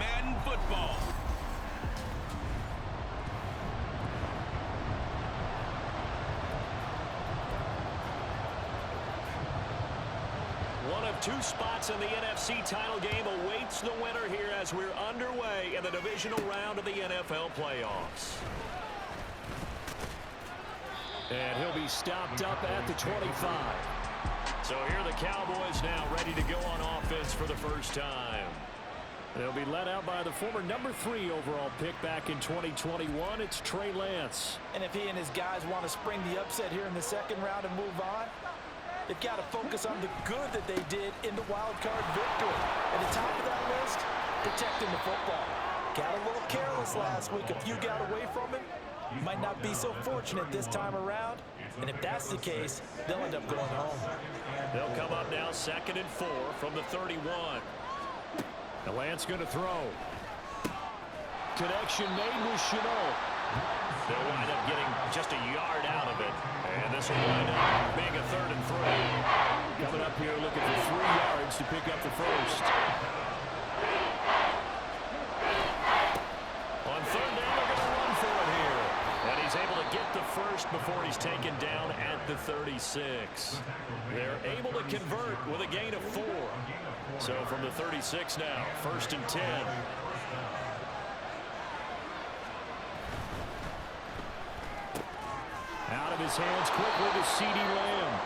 Madden football. One of two spots in the NFC title game awaits the winner here as we're underway in the divisional round of the NFL playoffs. And he'll be stopped up at the 25. So here are the Cowboys now ready to go on offense for the first time. They'll be led out by the former number 3 overall pick back in 2021. It's Trey Lance. And if he and his guys want to spring the upset here in the second round and move on, they've got to focus on the good that they did in the wild card victory. At the top of that list, protecting the football. Got a little careless last week. A few got away from him. Might not be so fortunate this time around. And if that's the case, they'll end up going home. They'll come up now 2nd and 4 from the 31. The Lance going to throw. Connection made with Chenault. They'll wind up getting just a yard out of it. And this will wind up being a 3rd and 3. Coming up here looking for 3 yards to pick up the first. On 3rd down, they're going to run for it here. And he's able to get the first before he's taken down at the 36. They're able to convert with a gain of 4. So from the 36 now, 1st and 10. Out of his hands quickly to CeeDee Lamb.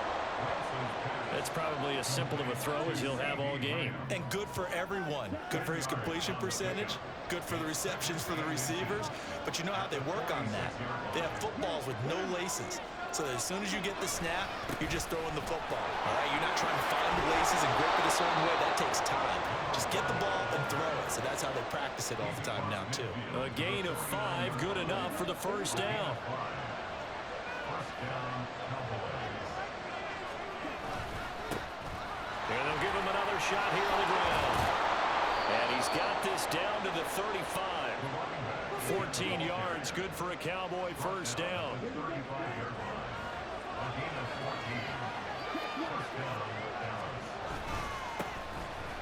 That's probably as simple of a throw as he'll have all game. And good for everyone. Good for his completion percentage. Good for the receptions for the receivers. But you know how they work on that. They have footballs with no laces. So that as soon as you get the snap, you're just throwing the football. All right, you're not trying to find the laces and grip it a certain way. That takes time. Just get the ball and throw it. So that's how they practice it all the time now, too. A gain of 5, good enough for the first down. And they'll give him another shot here on the ground. And he's got this down to the 35. 14 yards, good for a Cowboy first down.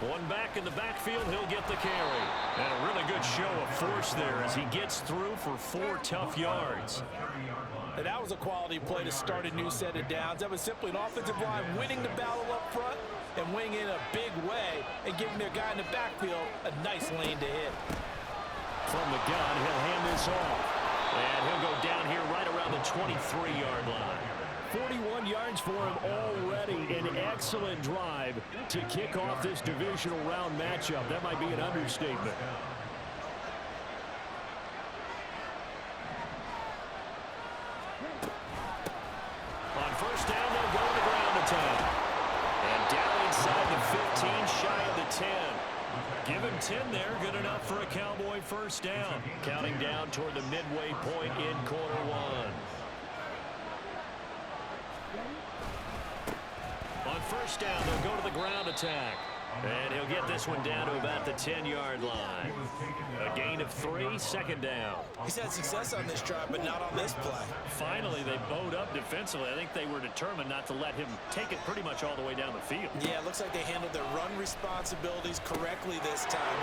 One back in the backfield, he'll get the carry. And a really good show of force there as he gets through for 4 tough yards. And that was a quality play to start a new set of downs. That was simply an offensive line winning the battle up front and winning in a big way and giving their guy in the backfield a nice lane to hit. From the gun, he'll hand this off. And he'll go down here right around the 23-yard line. 41 yards for him already. An excellent drive to kick off this divisional round matchup. That might be an understatement. On first down, they'll go to the ground attack. And down inside the 15, shy of the 10. Give him 10 there, good enough for a Cowboy first down. Counting down toward the midway point in quarter 1. On first down, they'll go to the ground attack. And he'll get this one down to about the 10-yard line. A gain of 3, 2nd down. He's had success on this drive, but not on this play. Finally, they bowed up defensively. I think they were determined not to let him take it pretty much all the way down the field. Yeah, it looks like they handled their run responsibilities correctly this time.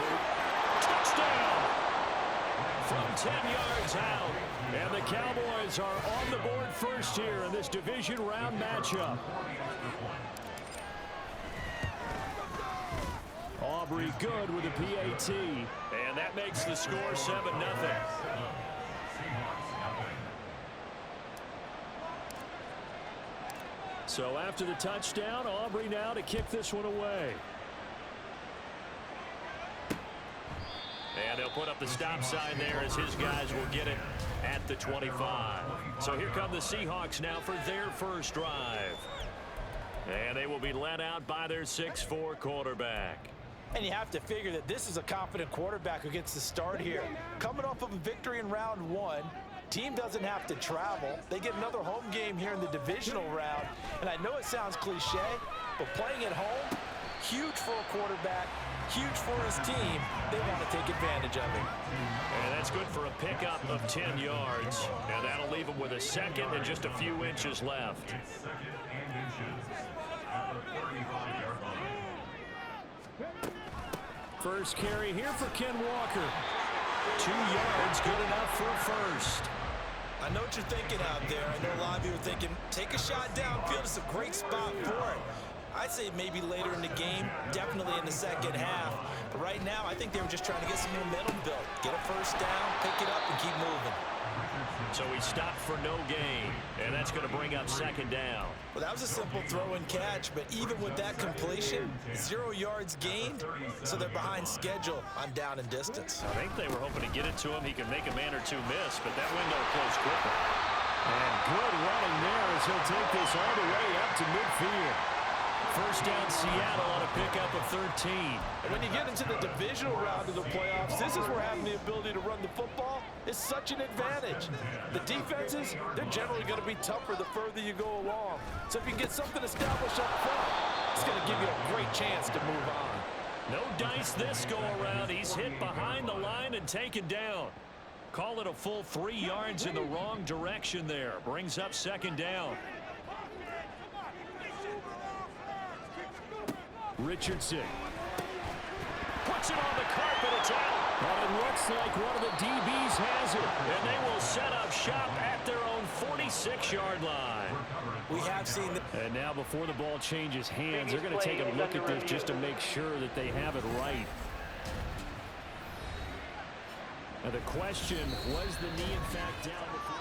Touchdown! From 10 yards out. And the Cowboys are on the board first here in this division round matchup. Aubrey good with a PAT. And that makes the score 7-0. So after the touchdown, Aubrey now to kick this one away. And they'll put up the stop sign there as his guys will get it at the 25. So here come the Seahawks now for their first drive. And they will be led out by their 6'4" quarterback. And you have to figure that this is a confident quarterback who gets the start here. Coming off of a victory in round 1, team doesn't have to travel. They get another home game here in the divisional round. And I know it sounds cliche, but playing at home, huge for a quarterback, huge for his team. They want to take advantage of it. And that's good for a pickup of 10 yards. Now that'll leave him with a second and just a few inches left. First carry here for Ken Walker. 2 yards, good enough for a first. I know what you're thinking out there. I know a lot of you are thinking, take a shot downfield. It's a great spot for it. I'd say maybe later in the game, definitely in the second half. But right now, I think they were just trying to get some momentum built. Get a first down, pick it up, and keep moving. So he stopped for no gain, and that's going to bring up second down. Well, that was a simple throw and catch, but even with that completion, 0 yards gained, so they're behind schedule on down and distance. I think they were hoping to get it to him. He could make a man or two miss, but that window closed quickly. And good running there as he'll take this all the way up to midfield. First down, Seattle on a pickup of 13. And when you get into the divisional round of the playoffs, this is where having the ability to run the football is such an advantage. The defenses, they're generally going to be tougher the further you go along. So if you can get something established up front, it's going to give you a great chance to move on. No dice this go around. He's hit behind the line and taken down. Call it a full 3 yards in the wrong direction there. Brings up second down. Richardson puts it on the carpet. It's out. But it looks like one of the DBs has it. And they will set up shop at their own 46-yard line. We have seen the... And now before the ball changes hands, they're going to take a look at this just to make sure that they have it right. Now the question, was the knee in fact down before?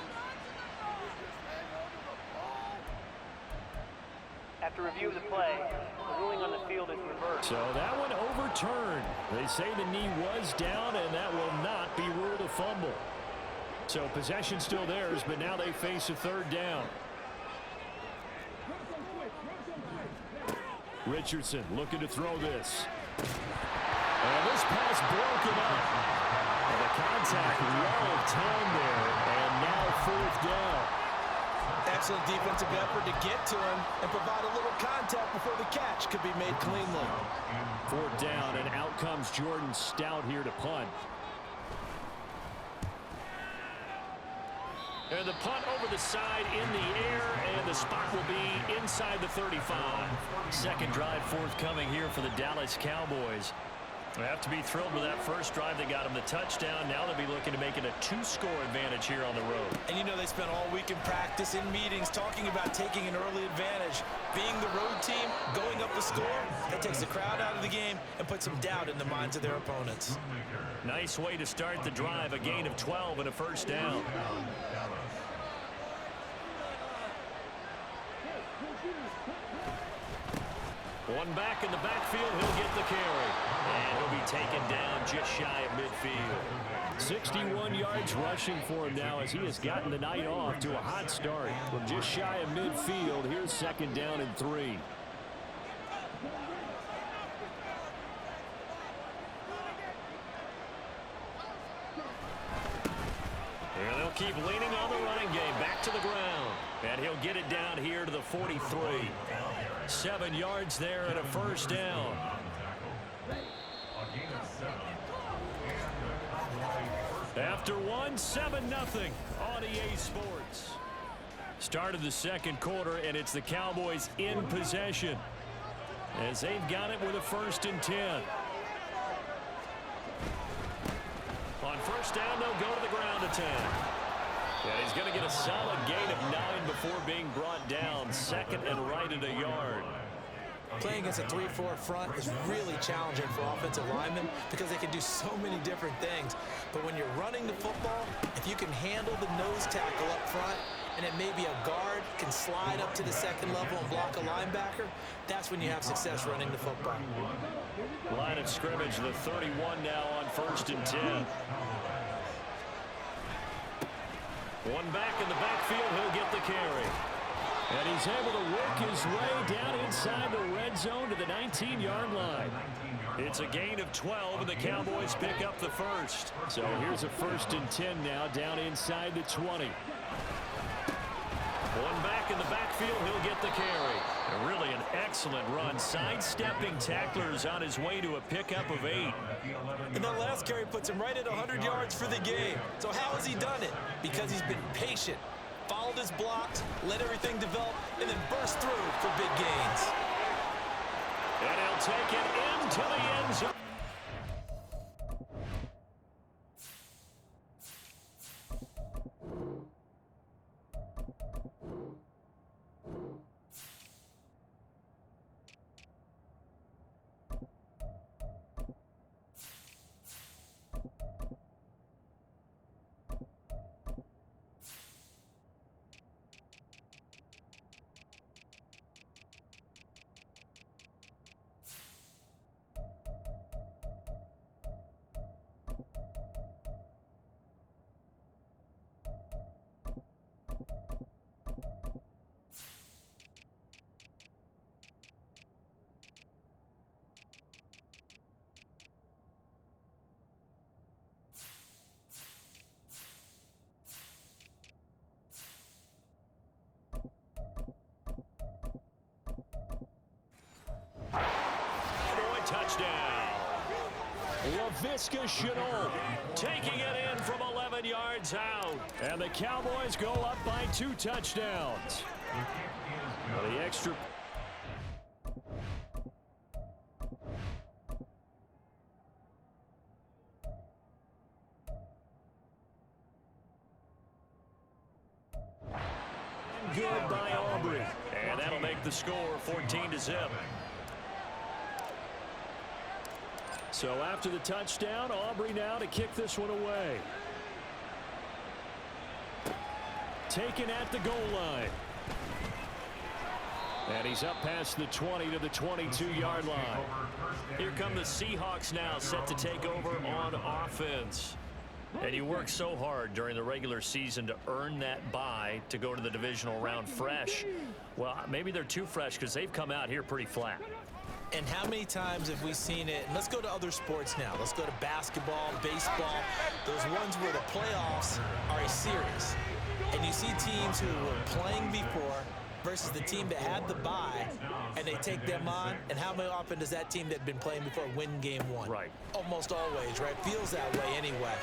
After review of the play, the ruling on the field is reversed. So that one overturned. They say the knee was down, and that will not be ruled a fumble. So possession still theirs, but now they face a third down. Richardson looking to throw this. And this pass broken up. And the contact well of time there, and now fourth down. Excellent defensive effort to get to him and provide a little contact before the catch could be made cleanly. Fourth down, and out comes Jordan Stout here to punt. And the punt over the side in the air, and the spot will be inside the 35. Second drive forthcoming here for the Dallas Cowboys. They have to be thrilled with that first drive that got them the touchdown. Now they'll be looking to make it a 2-score advantage here on the road. And you know they spent all week in practice, in meetings, talking about taking an early advantage. Being the road team, going up the score, that takes the crowd out of the game and puts some doubt in the minds of their opponents. Nice way to start the drive, a gain of 12 and a first down. One back in the backfield, he'll get the carry. And he'll be taken down just shy of midfield. 61 yards rushing for him now as he has gotten the night off to a hot start. From just shy of midfield, here's second down and 3. And they'll keep leaning on the running game. Back to the ground. And he'll get it down here to the 43. 7 yards there and a first down. After 7-0 on EA Sports. Start of the second quarter, and it's the Cowboys in possession as they've got it with a 1st and 10. On first down, they'll go to the ground attack. And he's going to get a solid gain of 9 before being brought down. Second and right at a yard. Playing against a 3-4 front is really challenging for offensive linemen because they can do so many different things. But when you're running the football, if you can handle the nose tackle up front, and it may be a guard can slide up to the second level and block a linebacker, that's when you have success running the football. Line of scrimmage, the 31 now on 1st and 10. One back in the backfield, he'll get the carry. And he's able to work his way down inside the red zone to the 19-yard line. It's a gain of 12, and the Cowboys pick up the first. So here's a 1st and 10 now down inside the 20. One back in the backfield, he'll get the carry. And really an excellent run. Sidestepping tacklers on his way to a pickup of 8. And that last carry puts him right at 100 yards for the game. So how has he done it? Because he's been patient, followed his blocks, let everything develop, and then burst through for big gains. And he'll take it into the end zone. LaVisca Chenault taking it in from 11 yards out. And the Cowboys go up by 2 touchdowns. Well, the extra... Good by Aubrey. And that'll make the score 14-0. So after the touchdown, Aubrey now to kick this one away. Taken at the goal line. And he's up past the 20 to the 22-yard line. Here come the Seahawks now, set to take over on offense. And you work so hard during the regular season to earn that bye to go to the divisional round fresh. Well, maybe they're too fresh because they've come out here pretty flat. And how many times have we seen it? And let's go to other sports now. Let's go to basketball, baseball, those ones where the playoffs are a series. And you see teams who were playing before versus the team that had the bye, and they take them on. And how often does that team that had been playing before win game one? Right. Almost always, right? Feels that way anyway.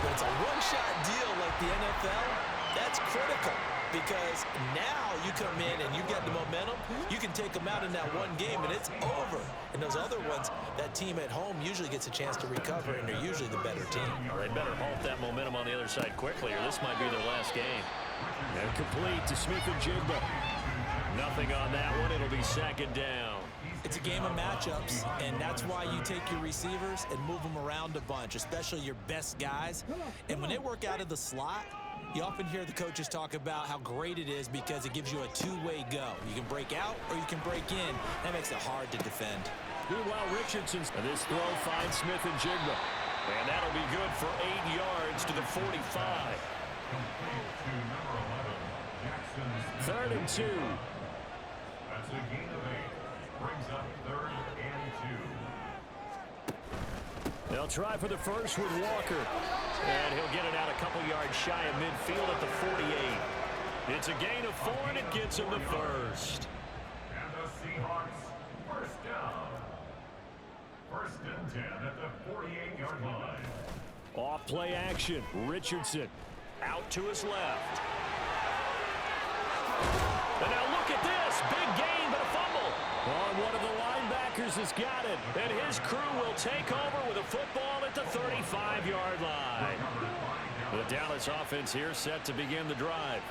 When it's a one-shot deal like the NFL, that's critical. Because now you come in and you get the momentum, you can take them out in that one game and it's over. And those other ones, that team at home usually gets a chance to recover and they're usually the better team. Well, they better halt that momentum on the other side quickly or this might be their last game. And complete to Smith-Njigba. Nothing on that one. It'll be second down. It's a game of matchups, and that's why you take your receivers and move them around a bunch, especially your best guys. And when they work out of the slot, you often hear the coaches talk about how great it is because it gives you a two-way go. You can break out or you can break in. That makes it hard to defend. Meanwhile, Richardson's this throw finds Smith-Njigba. And that'll be good for 8 yards to the 45. 3rd and 2. That's a gain of 8. Brings up 3rd and 2. They'll try for the first with Walker. And he'll get it out a couple yards shy of midfield at the 48. It's a gain of 4, and it gets him the first. And the Seahawks first down. 1st and 10 at the 48-yard line. Off play action. Richardson out to his left. And now look at this. Big gain, but a fumble. One of the linebackers has got it. And his crew will take over with a football at the 35-yard line. The Dallas offense here set to begin the drive.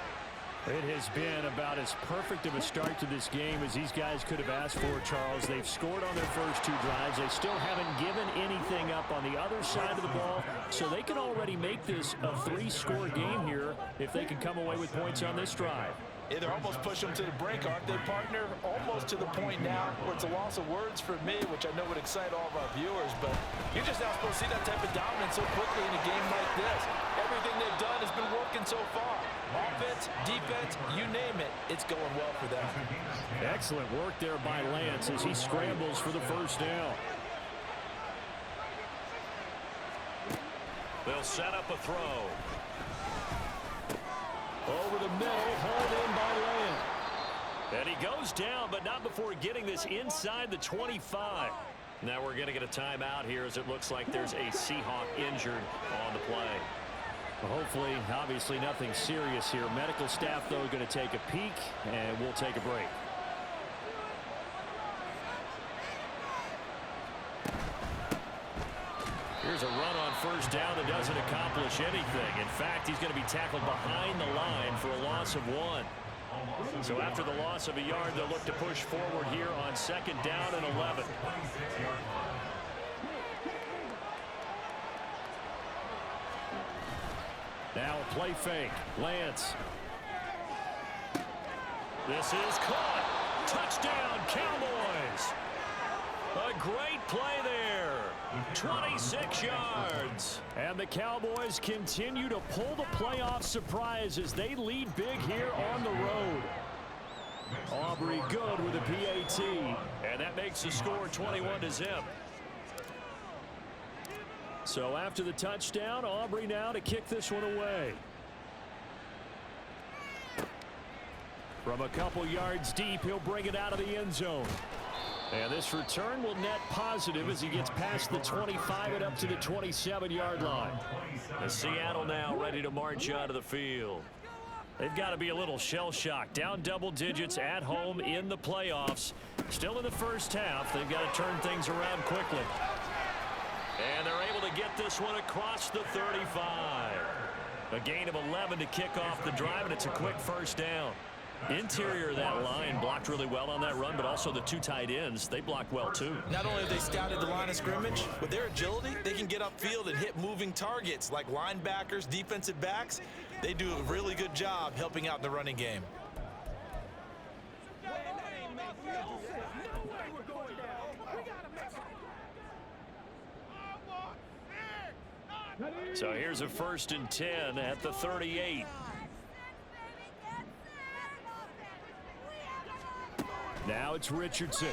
It has been about as perfect of a start to this game as these guys could have asked for, Charles. They've scored on their first 2 drives. They still haven't given anything up on the other side of the ball, so they can already make this a 3-score game here if they can come away with points on this drive. Yeah, they're almost pushing them to the brink, aren't they, partner? Almost to the point now where it's a loss of words for me, which I know would excite all of our viewers, but you're just not supposed to see that type of dominance so quickly in a game like this. Everything they've done has been working so far. Offense, defense, you name it, it's going well for them. Excellent work there by Lance as he scrambles for the first down. They'll set up a throw. Over the middle, hauled in by Lamb. And he goes down, but not before getting this inside the 25. Now we're going to get a timeout here as it looks like there's a Seahawk injured on the play. Well, hopefully, obviously nothing serious here. Medical staff, though, going to take a peek, and we'll take a break. Here's a run on first down that doesn't accomplish anything. In fact, he's going to be tackled behind the line for a loss of 1. So after the loss of a yard, they'll look to push forward here on 2nd down and 11. Now a play fake. Lance. This is caught. Touchdown, Cowboys. A great play there. 26 yards. And the Cowboys continue to pull the playoff surprise as they lead big here on the road. Aubrey good with a PAT. And that makes the score 21-0. So after the touchdown, Aubrey now to kick this one away. From a couple yards deep, he'll bring it out of the end zone. And this return will net positive as he gets past the 25 and up to the 27-yard line. And Seattle now ready to march onto the field. They've got to be a little shell-shocked. Down double digits at home in the playoffs. Still in the first half. They've got to turn things around quickly. And they're able to get this one across the 35. A gain of 11 to kick off the drive, and it's a quick first down. Interior of that line blocked really well on that run, but also the two tight ends, they blocked well too. Not only have they scouted the line of scrimmage, with their agility, they can get upfield and hit moving targets like linebackers, defensive backs. They do a really good job helping out in the running game. So here's a 1st and 10 at the 38. Now it's Richardson.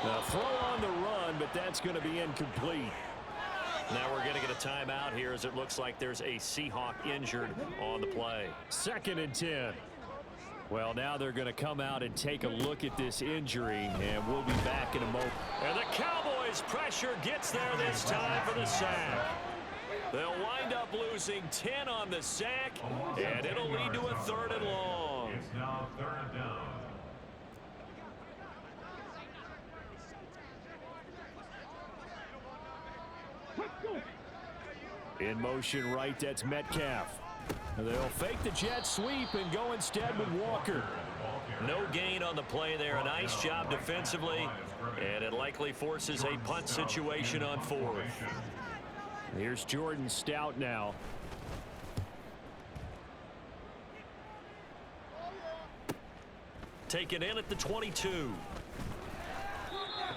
Now throw on the run, but that's going to be incomplete. Now we're going to get a timeout here as it looks like there's a Seahawk injured on the play. 2nd and 10. Well, now they're going to come out and take a look at this injury, and we'll be back in a moment. And the Cowboys pressure gets there this time for the sack. They'll wind up losing 10 on the sack, and it'll lead to a 3rd and long. It's now 3rd down. In motion right, that's Metcalf. They'll fake the jet sweep and go instead with Walker. No gain on the play there. A nice job defensively, and it likely forces a punt situation on 4th. Here's Jordan Stout now. Taken in at the 22.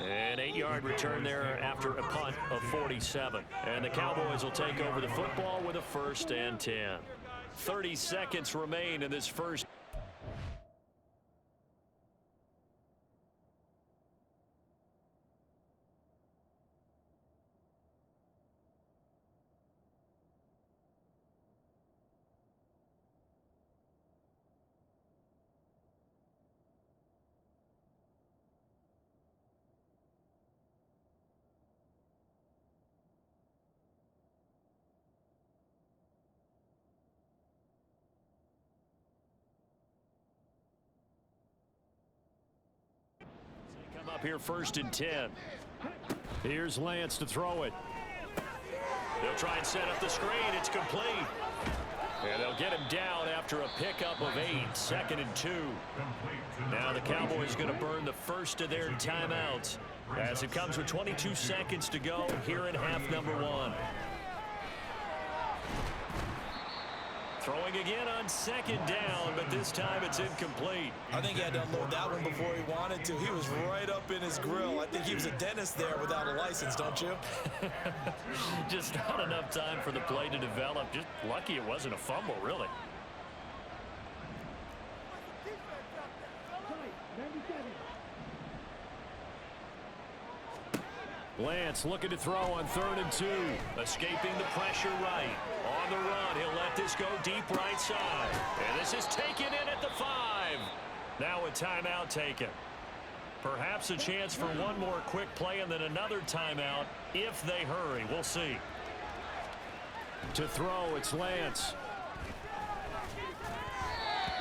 An 8-yard return there after a punt of 47. And the Cowboys will take over the football with a 1st and 10. 30 seconds remain in this first. Up here 1st and 10. Here's Lance to throw it. They'll try and set up the screen. It's complete. And they'll get him down after a pickup of 8. 2nd and 2. Now the Cowboys going to burn the first of their timeouts as it comes with 22 seconds to go here in half number 1. Throwing again on 2nd down, but this time it's incomplete. I think he had to unload that one before he wanted to. He was right up in his grill. I think he was a dentist there without a license, don't you? Just not enough time for the play to develop. Just lucky it wasn't a fumble, really. Lance looking to throw on 3rd and 2. Escaping the pressure right. On the run, he'll let this go deep right side. And this is taken in at the 5. Now a timeout taken. Perhaps a chance for one more quick play and then another timeout if they hurry. We'll see. To throw, it's Lance.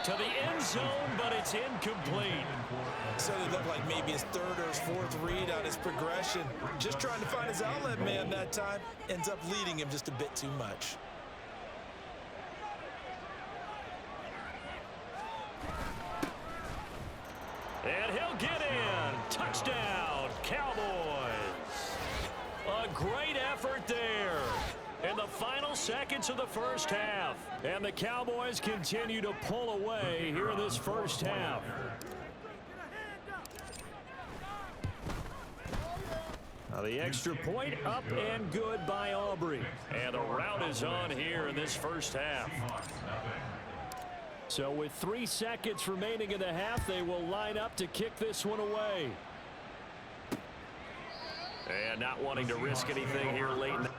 To the end zone, but it's incomplete. So it looked like maybe his 3rd or his 4th read on his progression. Just trying to find his outlet man that time. Ends up leading him just a bit too much. And he'll get in. Touchdown, Cowboys. A great effort there in the final seconds of the first half. And the Cowboys continue to pull away here in this first half. Now the extra point up and good by Aubrey. And the route is on here in this first half. So with 3 seconds remaining in the half, they will line up to kick this one away. And not wanting to risk anything here late in the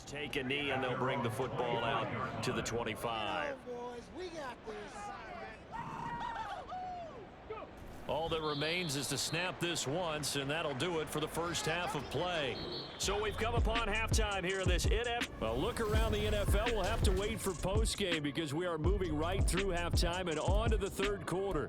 Take a knee, and they'll bring the football out to the 25. All that remains is to snap this once, and that'll do it for the first half of play. So we've come upon halftime here in this NFL. Well, look around the NFL. We'll have to wait for postgame because we are moving right through halftime and on to the third quarter.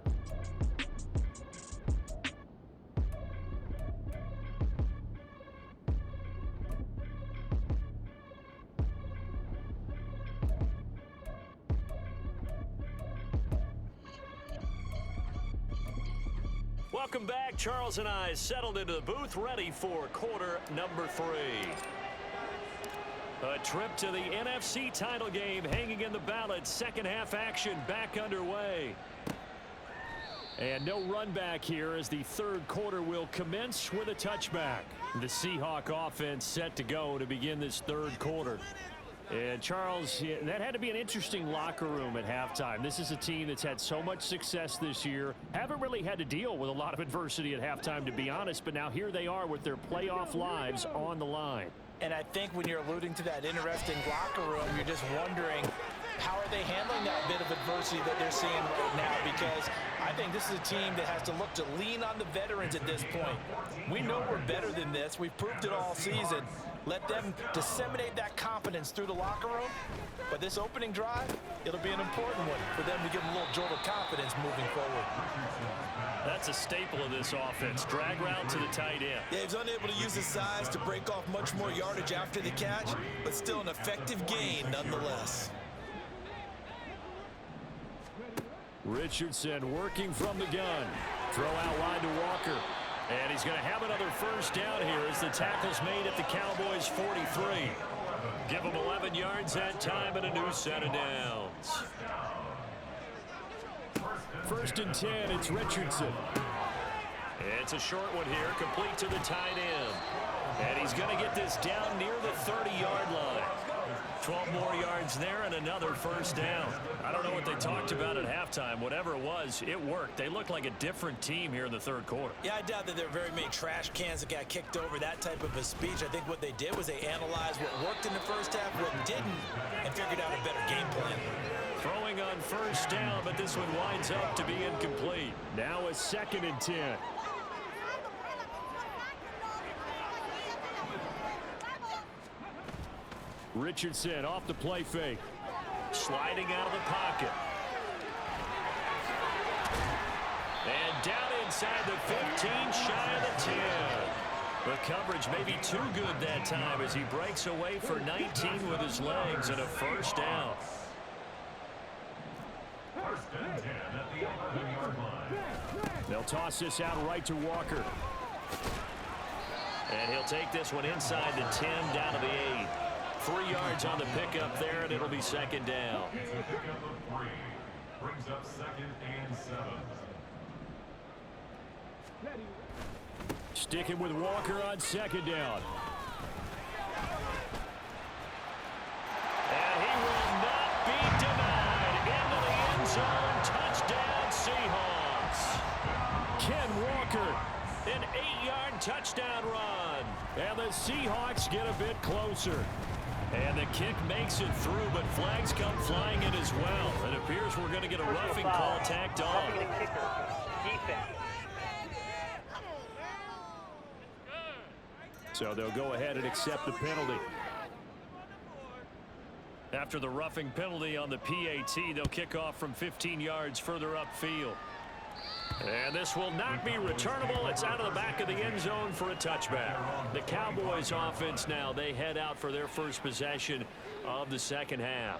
Welcome back. Charles and I settled into the booth, ready for quarter number 3. A trip to the NFC title game hanging in the balance. Second half action back underway. And no run back here as the third quarter will commence with a touchback. The Seahawk offense set to go to begin this third quarter. And Charles, that had to be an interesting locker room at halftime. This is a team that's had so much success this year. Haven't really had to deal with a lot of adversity at halftime, to be honest. But now here they are with their playoff lives on the line. And I think when you're alluding to that interesting locker room, you're just wondering, how are they handling that bit of adversity that they're seeing right now? Because I think this is a team that has to look to lean on the veterans at this point. We know we're better than this. We've proved it all season. Let them disseminate that confidence through the locker room. But this opening drive, it'll be an important one for them to give them a little jolt of confidence moving forward. That's a staple of this offense. Drag route to the tight end. Yeah, he's unable to use his size to break off much more yardage after the catch, but still an effective gain nonetheless. Richardson working from the gun. Throw out wide to Walker. And he's going to have another first down here as the tackle's made at the Cowboys' 43. Give him 11 yards that time and a new set of downs. First and 10, it's Richardson. It's a short one here, complete to the tight end. And he's going to get this down near the 30-yard line. 12 more yards there and another first down. I don't know what they talked about at halftime. Whatever it was, it worked. They look like a different team here in the third quarter. Yeah, I doubt that there are very many trash cans that got kicked over, that type of a speech. I think what they did was they analyzed what worked in the first half, what didn't, and figured out a better game plan. Throwing on first down, but this one winds up to be incomplete. Now a second and 10. Richardson off the play fake. Sliding out of the pocket. And down inside the 15, shy of the 10. The coverage may be too good that time as he breaks away for 19 with his legs and a first down. First and 10 at the 11-yard line. They'll toss this out right to Walker. And he'll take this one inside the 10 down to the 8. 3 yards on the pickup there, and it'll be second down. It's a pickup of 3. Brings up second and 7. Sticking with Walker on second down. And he will not be denied. Into the end zone. Touchdown, Seahawks. Ken Walker, an 8-yard touchdown run. And the Seahawks get a bit closer. And the kick makes it through, but flags come flying in as well. It appears we're going to get a roughing call tacked on. So they'll go ahead and accept the penalty. After the roughing penalty on the PAT, they'll kick off from 15 yards further upfield. And this will not be returnable. It's out of the back of the end zone for a touchback. The Cowboys offense now, they head out for their first possession of the second half.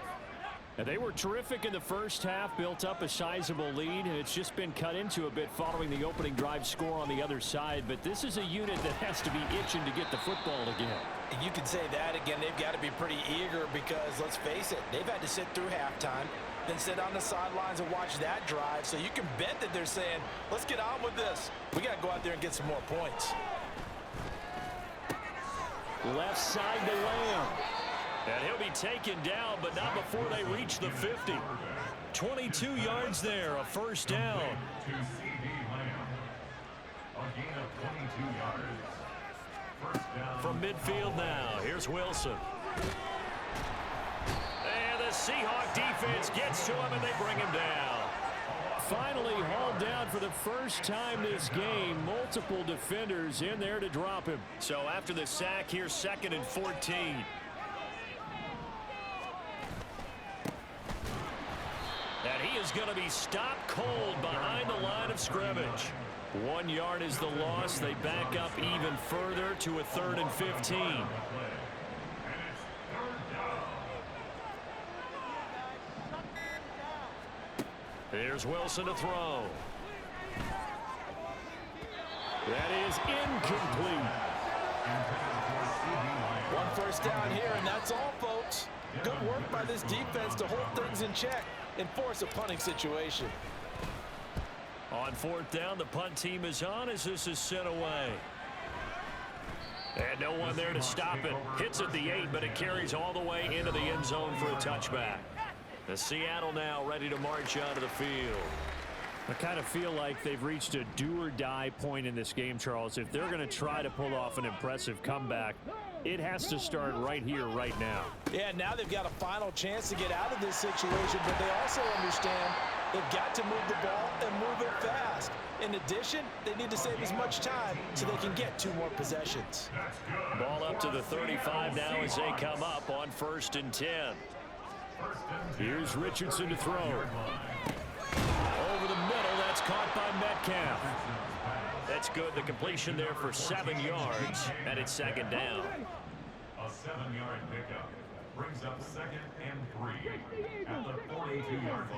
And they were terrific in the first half, built up a sizable lead, and it's just been cut into a bit following the opening drive score on the other side. But this is a unit that has to be itching to get the football again. And you can say that again. They've got to be pretty eager because, let's face it, they've had to sit through halftime, then sit on the sidelines and watch that drive. So you can bet that they're saying, let's get on with this. We got to go out there and get some more points. Left side to Lamb. And he'll be taken down, but not before they reach the 50. 22 yards there, a first down. To C.D. Lamb. A gain of 22 yards. First down. From midfield now, here's Wilson. Seahawk defense gets to him, and they bring him down. Finally hauled down for the first time this game. Multiple defenders in there to drop him. So after the sack, here's 2nd and 14. And he is going to be stopped cold behind the line of scrimmage. 1 yard is the loss. They back up even further to a 3rd and 15. Here's Wilson to throw. That is incomplete. 1 first down here, and that's all, folks. Good work by this defense to hold things in check and force a punting situation. On 4th down, the punt team is on as this is sent away. And no one there to stop it. Hits at the 8, but it carries all the way into the end zone for a touchback. The Seattle now ready to march onto the field. I kind of feel like they've reached a do-or-die point in this game, Charles. If they're going to try to pull off an impressive comeback, it has to start right here, right now. Yeah, now they've got a final chance to get out of this situation, but they also understand they've got to move the ball and move it fast. In addition, they need to save as much time so they can get 2 more possessions. Ball up to the 35 now as they come up on 1st and 10. Here's Richardson to throw. Over the middle, that's caught by Metcalf. That's good. The completion there for 7 yards, and it's 2nd down. A 7-yard pickup brings up 2nd and 3 at the 42-yard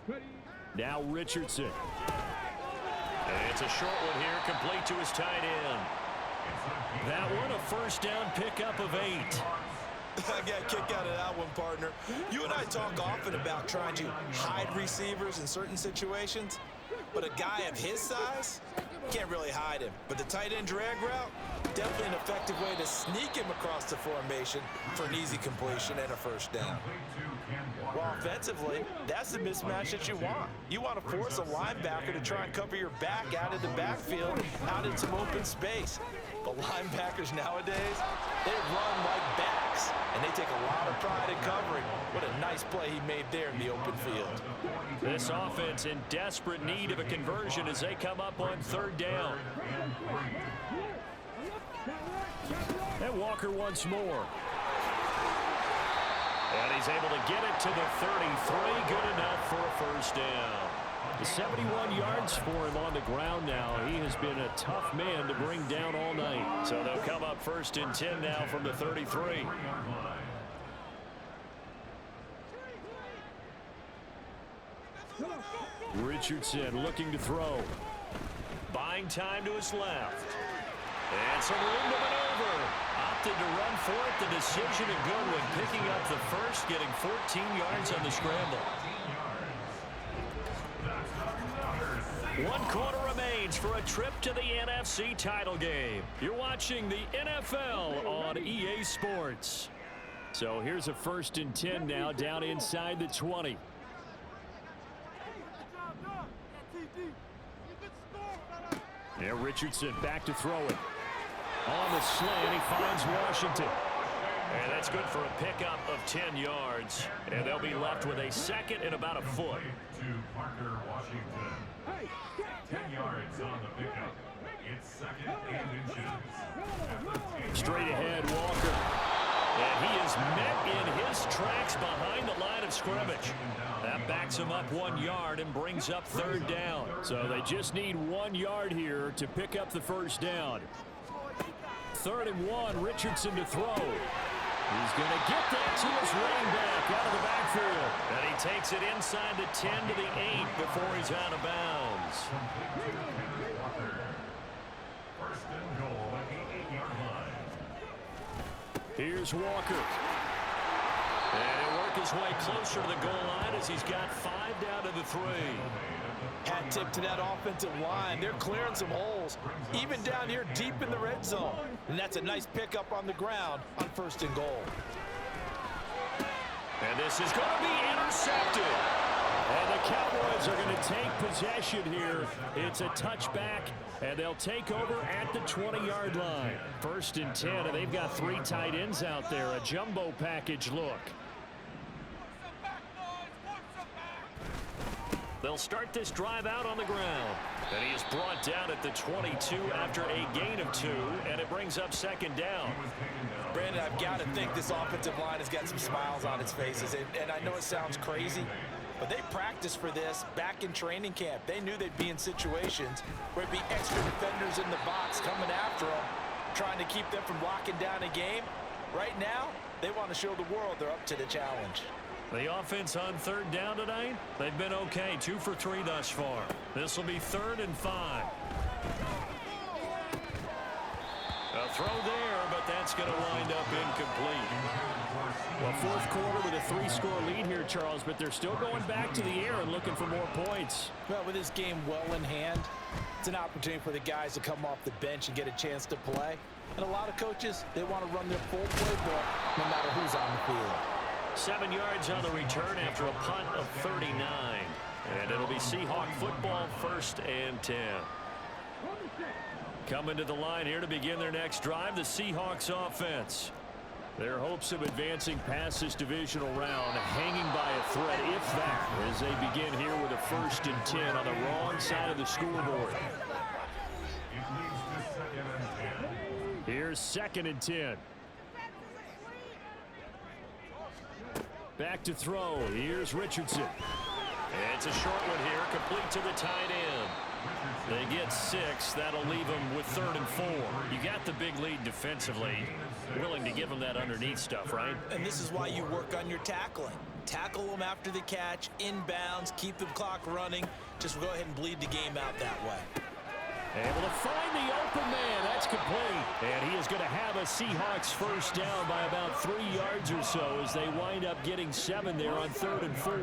line. Now Richardson. And it's a short one here, complete to his tight end. That one a 1st down pickup of 8. I got a kick out of that one, partner. You and I talk often about trying to hide receivers in certain situations, but a guy of his size can't really hide him. But the tight end drag route, definitely an effective way to sneak him across the formation for an easy completion and a 1st down. Well, offensively, that's the mismatch that you want. You want to force a linebacker to try and cover your back out of the backfield, out in some open space. The linebackers nowadays, they run like backs, and they take a lot of pride in covering. What a nice play he made there in the open field. This offense in desperate need of a conversion as they come up on 3rd down. And Walker once more. And he's able to get it to the 33. Good enough for a 1st down. 71 yards for him on the ground now. He has been a tough man to bring down all night. So they'll come up 1st and 10 now from the 33. Richardson looking to throw. Buying time to his left. And some room to maneuver. Opted to run for it. The decision a good one. Picking up the 1st, getting 14 yards on the scramble. 1 quarter remains for a trip to the NFC title game. You're watching the NFL on EA Sports. So here's a 1st and 10 now down inside the 20. Now Richardson back to throw it. On the slant, he finds Washington. And that's good for a pickup of 10 yards. And they'll be left with a 2nd and about a foot. To Parker, Washington. 10 yards on the pickup. It's 2nd and inches. Straight ahead, Walker. And he is met in his tracks behind the line of scrimmage. That backs him up 1 yard and brings up 3rd down. So they just need 1 yard here to pick up the 1st down. 3rd and 1, Richardson to throw. He's going to get that to his running back out of the backfield. And he takes it inside the 10 to the 8 before he's out of bounds. 1st and goal at the 8-yard line. Here's Walker. And he'll work his way closer to the goal line as he's got 5 down to the 3. Hat tip to that offensive line. They're clearing some holes, even down here deep in the red zone. And that's a nice pickup on the ground on 1st and goal. And this is going to be intercepted. And the Cowboys Cowboys are going to take possession here. It's a touchback, and they'll take over at the 20-yard line. 1st and 10, and they've got 3 tight ends out there. A jumbo package look. They'll start this drive out on the ground. And he is brought down at the 22 after a gain of 2, and it brings up 2nd down. Brandon, I've got to think this offensive line has got some smiles on its faces. And I know it sounds crazy, but they practiced for this back in training camp. They knew they'd be in situations where it'd be extra defenders in the box coming after them, trying to keep them from locking down a game. Right now, they want to show the world they're up to the challenge. The offense on 3rd down tonight, they've been okay. 2 for 3 thus far. This will be 3rd and 5. A throw there, but that's going to wind up incomplete. Well, 4th quarter with a 3-score lead here, Charles, but they're still going back to the air and looking for more points. Well, with this game well in hand, it's an opportunity for the guys to come off the bench and get a chance to play. And a lot of coaches, they want to run their full playbook no matter who's on the field. 7 yards on the return after a punt of 39. And it'll be Seahawk football, 1st and 10. Coming to the line here to begin their next drive, the Seahawks offense. Their hopes of advancing past this divisional round hanging by a thread, if that, as they begin here with a 1st and 10 on the wrong side of the scoreboard. Here's 2nd and 10. Back to throw. Here's Richardson. It's a short one here, complete to the tight end. They get 6. That'll leave them with 3rd and 4. You got the big lead defensively. Willing to give them that underneath stuff, right? And this is why you work on your tackling. Tackle them after the catch, inbounds, keep the clock running. Just go ahead and bleed the game out that way. Able to find the open man. That's complete. And he is going to have a Seahawks 1st down by about 3 yards or so as they wind up getting 7 there on 3rd and 4.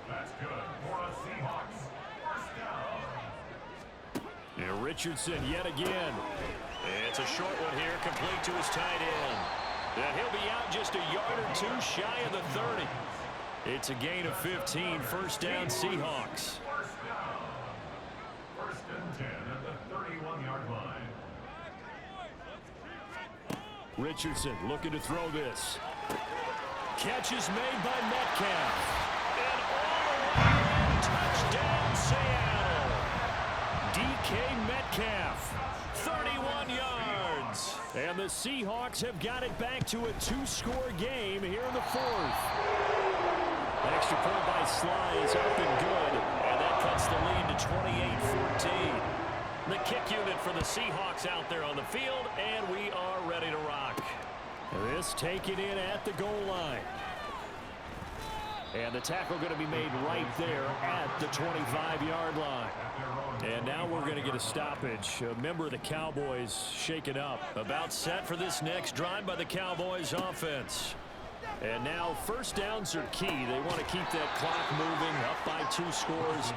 That's good for a Seahawks 1st down. And Richardson yet again. It's a short one here, complete to his tight end. And he'll be out just a yard or 2 shy of the 30. It's a gain of 15, 1st down Seahawks. 1st and 10 at the 31-yard line. Richardson looking to throw this. Catch is made by Metcalf. And all the way in, touchdown Seattle. DK Metcalf, 31 yards. And the Seahawks have got it back to a 2-score game here in the 4th. An extra point by Sly is up and good. And that cuts the lead to 28-14. The kick unit for the Seahawks out there on the field, and we are ready to rock. This taken in at the goal line. And the tackle going to be made right there at the 25-yard line. And now we're going to get a stoppage. A member of the Cowboys shaken up. About set for this next drive by the Cowboys offense. And now 1st downs are key. They want to keep that clock moving up by 2 scores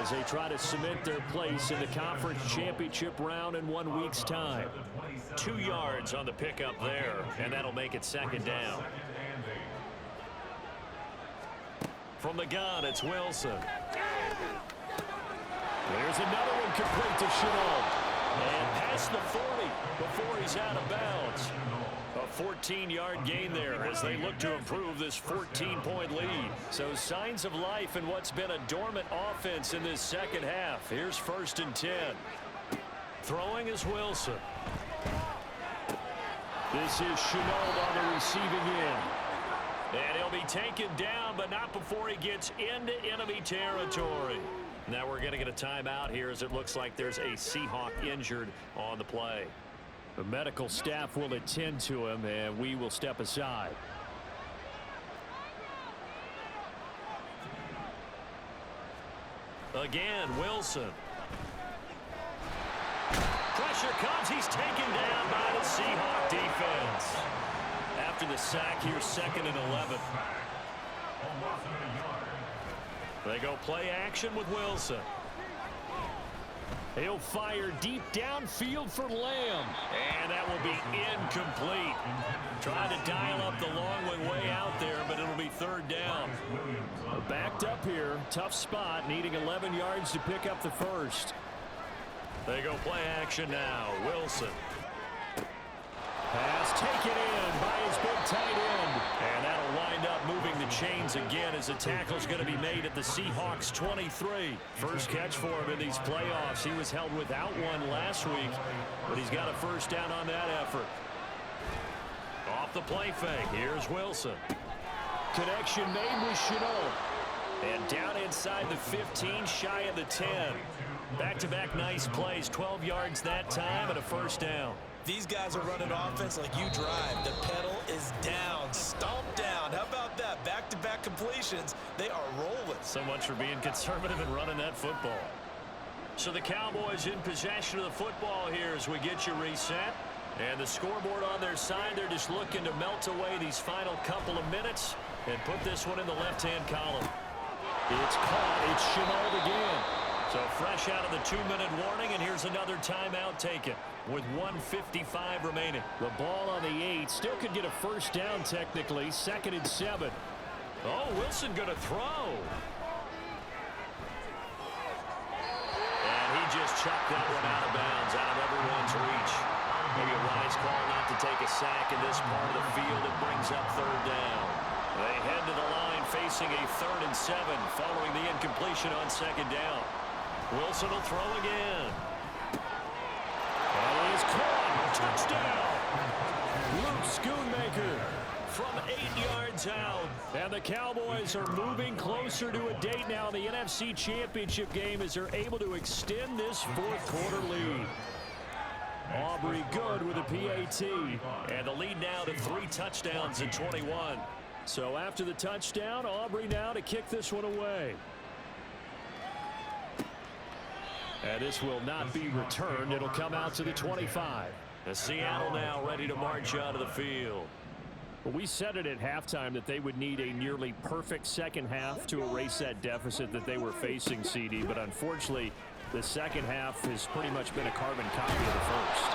as they try to cement their place in the conference championship round in 1 week's time. 2 yards on the pickup there, and that'll make it 2nd down. From the gun, it's Wilson. There's another one complete to Chenault. And past the 40 before he's out of bounds. A 14-yard gain there as they look to improve this 14-point lead. So signs of life in what's been a dormant offense in this second half. Here's 1st and 10. Throwing is Wilson. This is Chenault on the receiving end. And he'll be taken down, but not before he gets into enemy territory. Now we're going to get a timeout here as it looks like there's a Seahawk injured on the play. The medical staff will attend to him, and we will step aside. Again, Wilson. Pressure comes. He's taken down by the Seahawk defense. After the sack, here's 2nd and 11. They go play action with Wilson. He'll fire deep downfield for Lamb. And that will be incomplete. Trying to dial up the long way out there, but it'll be 3rd down. backed up here. Tough spot, needing 11 yards to pick up the first. They go play action now. Wilson. Pass taken in by his big tight end. And that'll wind up moving the chains again as the tackle's going to be made at the Seahawks 23. First catch for him in these playoffs. He was held without one last week, but he's got a first down on that effort. Off the play fake. Here's Wilson. Connection made with Chenault. And down inside the 15, shy of the 10. Back-to-back nice plays. 12 yards that time and a first down. These guys are running offense like you drive. The pedal is down, stomped down. How about that? Back-to-back completions. They are rolling. So much for being conservative and running that football. So the Cowboys in possession of the football here as we get you reset. And the scoreboard on their side, they're just looking to melt away these final couple of minutes and put this one in the left-hand column. It's caught. It's Chenault again. So fresh out of the 2-minute warning, and here's another timeout taken with 1:55 remaining. The ball on the 8 still could get a first down technically. 2nd and 7. Oh, Wilson going to throw. And he just chucked that one out of bounds, out of everyone's reach. Maybe a wise call not to take a sack in this part of the field. It brings up 3rd down. They head to the line facing a 3rd and 7 following the incompletion on 2nd down. Wilson will throw again. And he's caught. Touchdown. Luke Schoonmaker from 8 yards out. And the Cowboys are moving closer to a date now in the NFC Championship game as they're able to extend this 4th quarter lead. Aubrey good with a PAT. And the lead now to 3 touchdowns at 21. So after the touchdown, Aubrey now to kick this one away. And this will not be returned. It'll come out to the 25. And Seattle now ready to march out of the field. Well, we said it at halftime that they would need a nearly perfect second half to erase that deficit that they were facing, CD. But unfortunately, the second half has pretty much been a carbon copy of the first.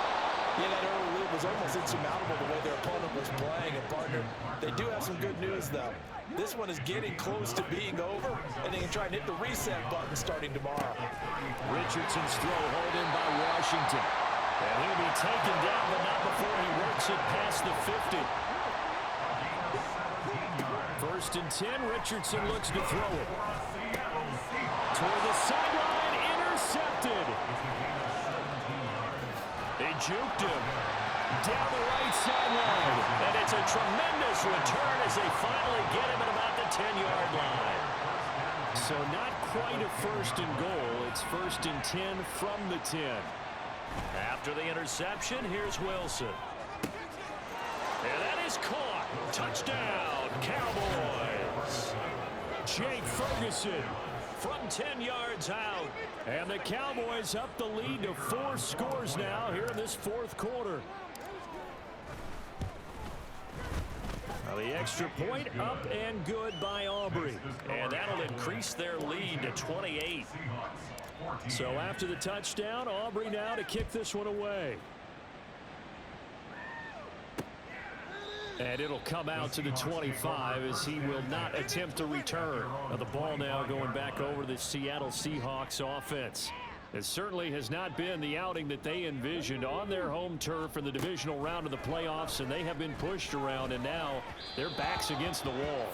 Yeah, that early lead was almost insurmountable the way their opponent was playing. And, partner, they do have some good news, though. This one is getting close to being over, and they can try and hit the reset button starting tomorrow. Richardson's throw hauled in by Washington. And he'll be taken down, but not before he works it past the 50. 1st and 10, Richardson looks to throw it. Toward the sideline, intercepted. They juked him down the right sideline. And it's a tremendous return as they finally get him at about the 10-yard line. So not quite a 1st and goal. It's 1st and 10 from the 10. After the interception, here's Wilson. And that is caught. Touchdown, Cowboys. Jake Ferguson from 10 yards out. And the Cowboys up the lead to 4 scores now here in this 4th quarter. Now the extra point up and good by Aubrey. And that'll increase their lead to 28. So after the touchdown, Aubrey now to kick this one away. And it'll come out to the 25 as he will not attempt to return. Now the ball now going back over the Seattle Seahawks offense. It certainly has not been the outing that they envisioned on their home turf in the divisional round of the playoffs, and they have been pushed around, and now their backs against the wall.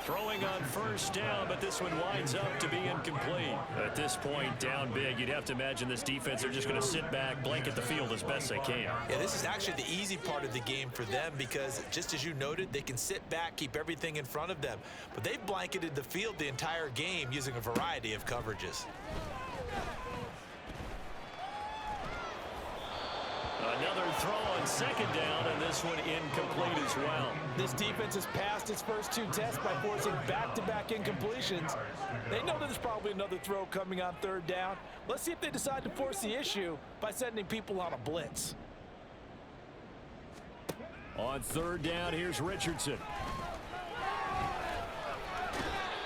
Throwing on 1st down, but this one winds up to be incomplete. At this point, down big, you'd have to imagine this defense are just going to sit back, blanket the field as best they can. Yeah, this is actually the easy part of the game for them because, just as you noted, they can sit back, keep everything in front of them. But they've blanketed the field the entire game using a variety of coverages. Another throw on 2nd down, and this one incomplete as well. This defense has passed its first 2 tests by forcing back-to-back incompletions. They know there's probably another throw coming on 3rd down. Let's see if they decide to force the issue by sending people on a blitz. On 3rd down, here's Richardson.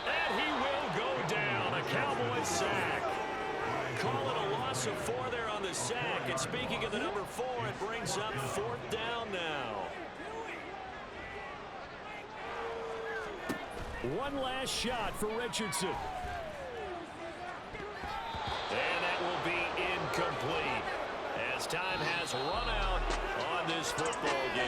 And he will go down. A Cowboys sack. Call it a loss of 4 there on the sack. And speaking of the number 4, it brings up 4th down now. One last shot for Richardson. And that will be incomplete as time has run out on this football game.